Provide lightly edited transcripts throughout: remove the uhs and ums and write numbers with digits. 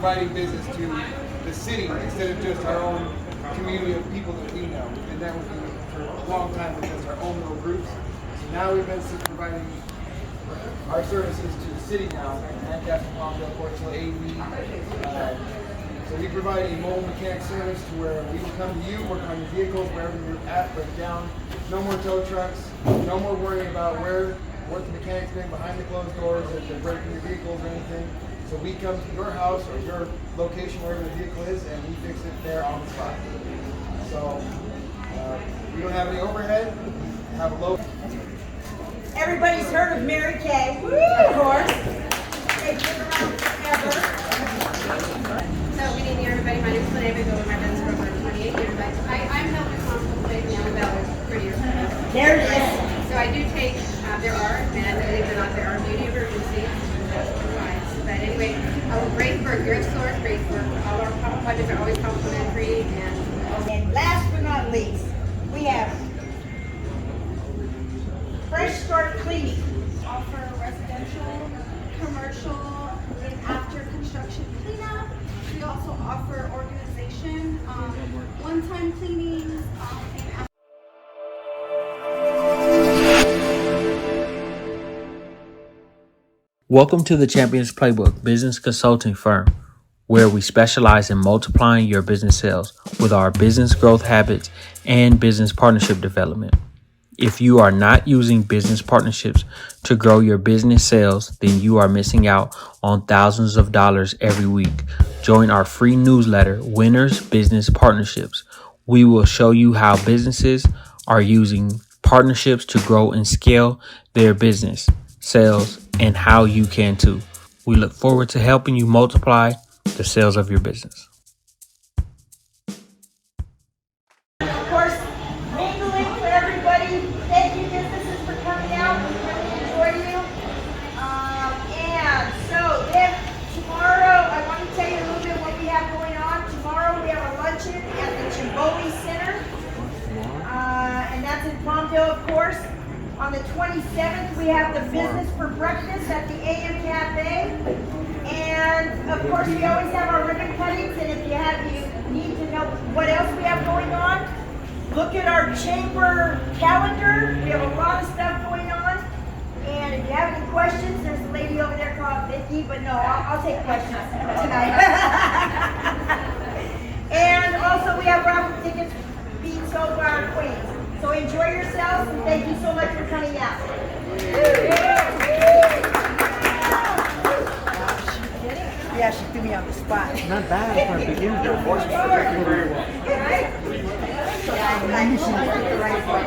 providing business to the city instead of just our own community of people that we know. We've been networking for a long time with just our own little groups. So now we've been providing our services to the city now, Lancaster, Palmdale, Portsmouth, AV. So we provide a mobile mechanic service to where we will come to you, work on your vehicles, wherever you're at, break down. No more tow trucks, no more worrying about what the mechanic's doing behind the closed doors, if they're breaking your vehicles or anything. So we come to your house or your location, wherever the vehicle is, and we fix it there on the spot. So we don't have any overhead, we have a low. Everybody's heard of Mary Kay, of course. They've been around forever. So good evening, everybody. My name is Playbook. I've been with my business for over 28 years. I'm held responsible for making Annabelle prettier. There it is. So I do take, there are, and believe it or not, there are beauty emergencies. That's for wives. But anyway, great for thrift stores, great for all our projects are always complimentary. And last but not least, we have Fresh Start Cleaning. Offer residential, commercial, and after construction cleanup. We also offer organization, one-time cleanings, and after. Welcome to the Champions Playbook business consulting firm, where we specialize in multiplying your business sales with our business growth habits and business partnership development. If you are not using business partnerships to grow your business sales, then you are missing out on thousands of dollars every week. Join our free newsletter, Winners Business Partnerships. We will show you how businesses are using partnerships to grow and scale their business, sales, and how you can too. We look forward to helping you multiply the sales of your business. Of course, mingling for everybody. Thank you, businesses, for coming out. We really enjoy you. And so then tomorrow, I want to tell you a little bit what we have going on. Tomorrow we have a luncheon at the Chimboli Center. And that's in Palmdale, of course. On the 27th, we have the Business for Breakfast at the AM Cafe. And of course, we always have our ribbon cuttings. And if you need to know what else we have going on, look at our chamber calendar. We have a lot of stuff going on. And if you have any questions, there's a lady over there called Vicky, but no, I'll take questions tonight. And also, we have raffle tickets being sold by our queens. So enjoy yourselves, and thank you so much for coming out. Yeah, she threw me on the spot. Not bad for a beginner. Your voice was working very well. Right? Yeah, I knew she was the right way.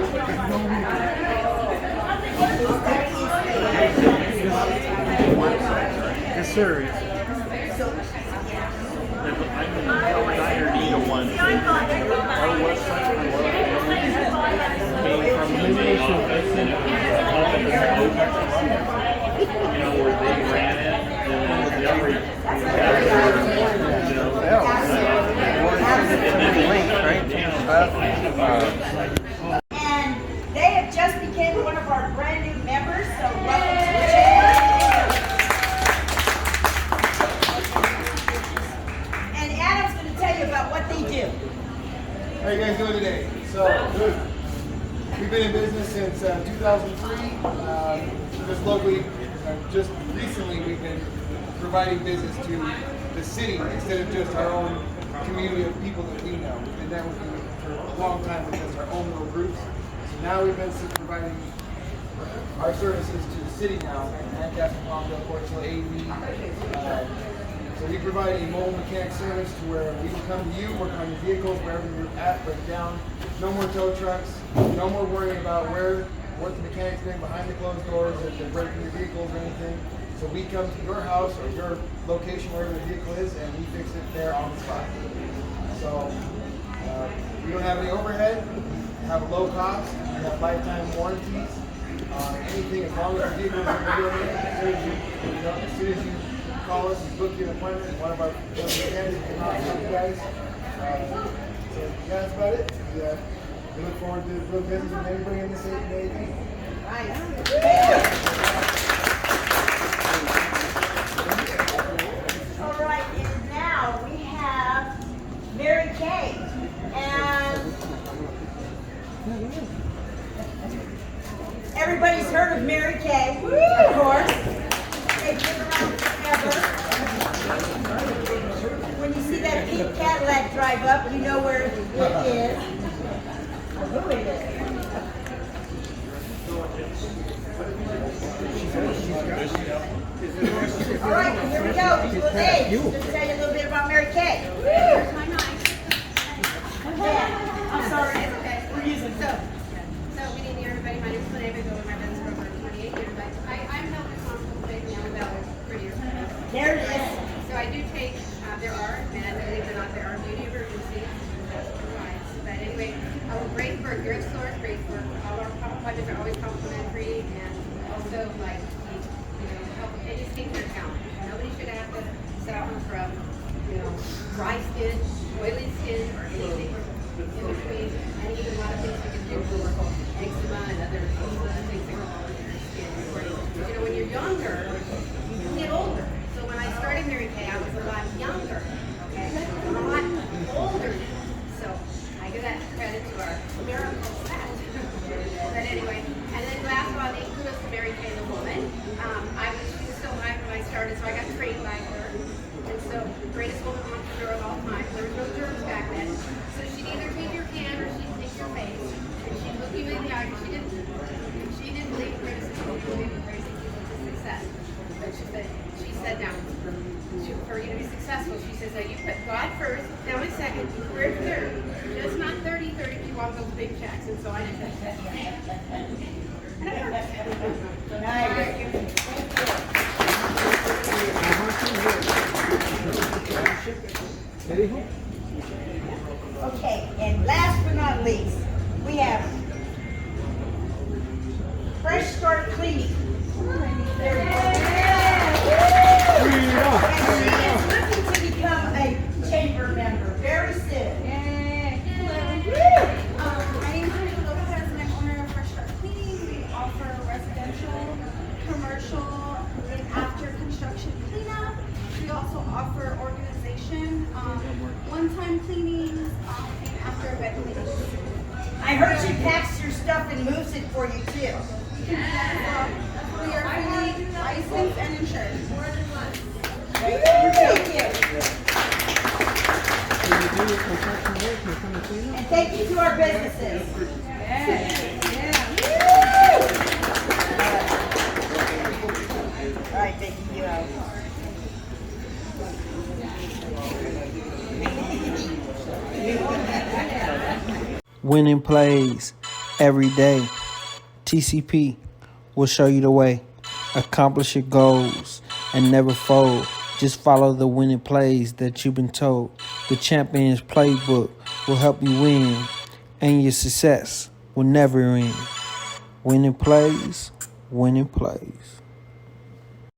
Yes, sir. And they have just become one of our brand new members, so welcome to the channel. And Adam's going to tell you about what they do. How are you guys doing today? So, we've been in business since 2003. Just locally, just recently, we've been providing business to the city instead of just our own community of people that we know. We've been networking for a long time with just our own little groups. So now we've been providing our services to the city now, Lancaster, Palmdale, Portsmouth, AV. So we provide a mobile mechanic service to where we will come to you, work on your vehicles, wherever you're at, break down. No more tow trucks, no more worrying about what the mechanic's doing behind the closed doors, if they're breaking your vehicles or anything. So we come to your house or your location, wherever the vehicle is, and we fix it there on the spot. So we don't have any overhead, we have a low cost, we have lifetime warranties. Anything as long as the vehicle is in the as soon as you call us and book you an appointment, one of our mechanics can help you guys. So yeah, that's about it. We look forward to doing business with anybody in the state of Navy. All right, and now always heard of Mary Kay, of course. They've been around forever. When you see that pink Cadillac drive up, you know where it is. Or who it is. All right, here we go. Hey, let's tell you a little bit about Mary Kay. Here's my knife. Yeah, I'm sorry. It's okay. We're using So good evening, everybody. My name is Playbook. I've been with my business for over 28 years. I'm held responsible for making all about 3 years ago. There it is. So I do take, there are, and believe it or not, there are beauty emergencies. But anyway, Bravery Brewing Lancaster, all our appointments are always complimentary, and also like, help with any skincare challenge. Nobody should have to suffer from, dry skin, oily skin, or anything in between. And even a lot of things you can do for eczema and other things that go on in your skin. When you're younger, you get older. So when I started Mary Kay, I was a lot younger. Okay, I'm a lot older now. So I give that credit to our miracle fact. But anyway, and then last of all, the kudos to Mary Kay, the woman. She was so high when I started, so I got trained by her. And so, greatest woman entrepreneur of all time. There was no germs back then. So she'd either take your hand or she'd take your face. And she'd look you in the eye. She didn't believe in criticism. She believed in raising people to success. But she said now, for you to be successful, she says, now you put God first, family second, career third. Just not 30 if you want those big checks. And so I did that. And it worked. Okay, and last but not least, we have Fresh Start Cleaning. There we go. And she is looking to become a chamber member very soon. My name is Rachel Lopez and I'm owner of Fresh Start Cleaning. We offer residential, commercial, and after construction cleanup. We also offer organization, one-time cleanings, and after event cleanings. I heard she packs your stuff and moves it for you too. We are fully licensed and insured. Thank you. And thank you to our businesses. All right, thank you. Winning plays every day. TCP will show you the way. Accomplish your goals and never fold. Just follow the winning plays that you've been told. The Champions Playbook will help you win, and your success will never end. Winning plays, winning plays.